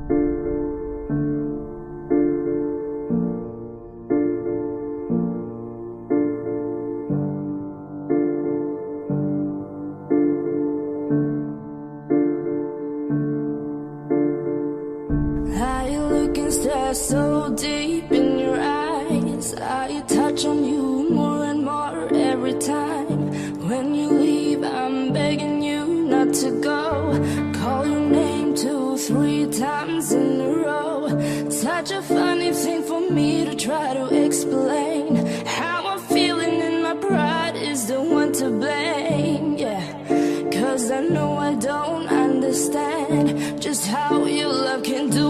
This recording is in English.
I look and stare so deep in your eyes. I touch on you more and more every time. When you leave, I'm begging you not to go. Call your name 2, 3 times in a row. Such a funny thing for me to try to explain. How I'm feeling and my pride is the one to blame, yeah. 'Cause I know I don't understand just how your love can do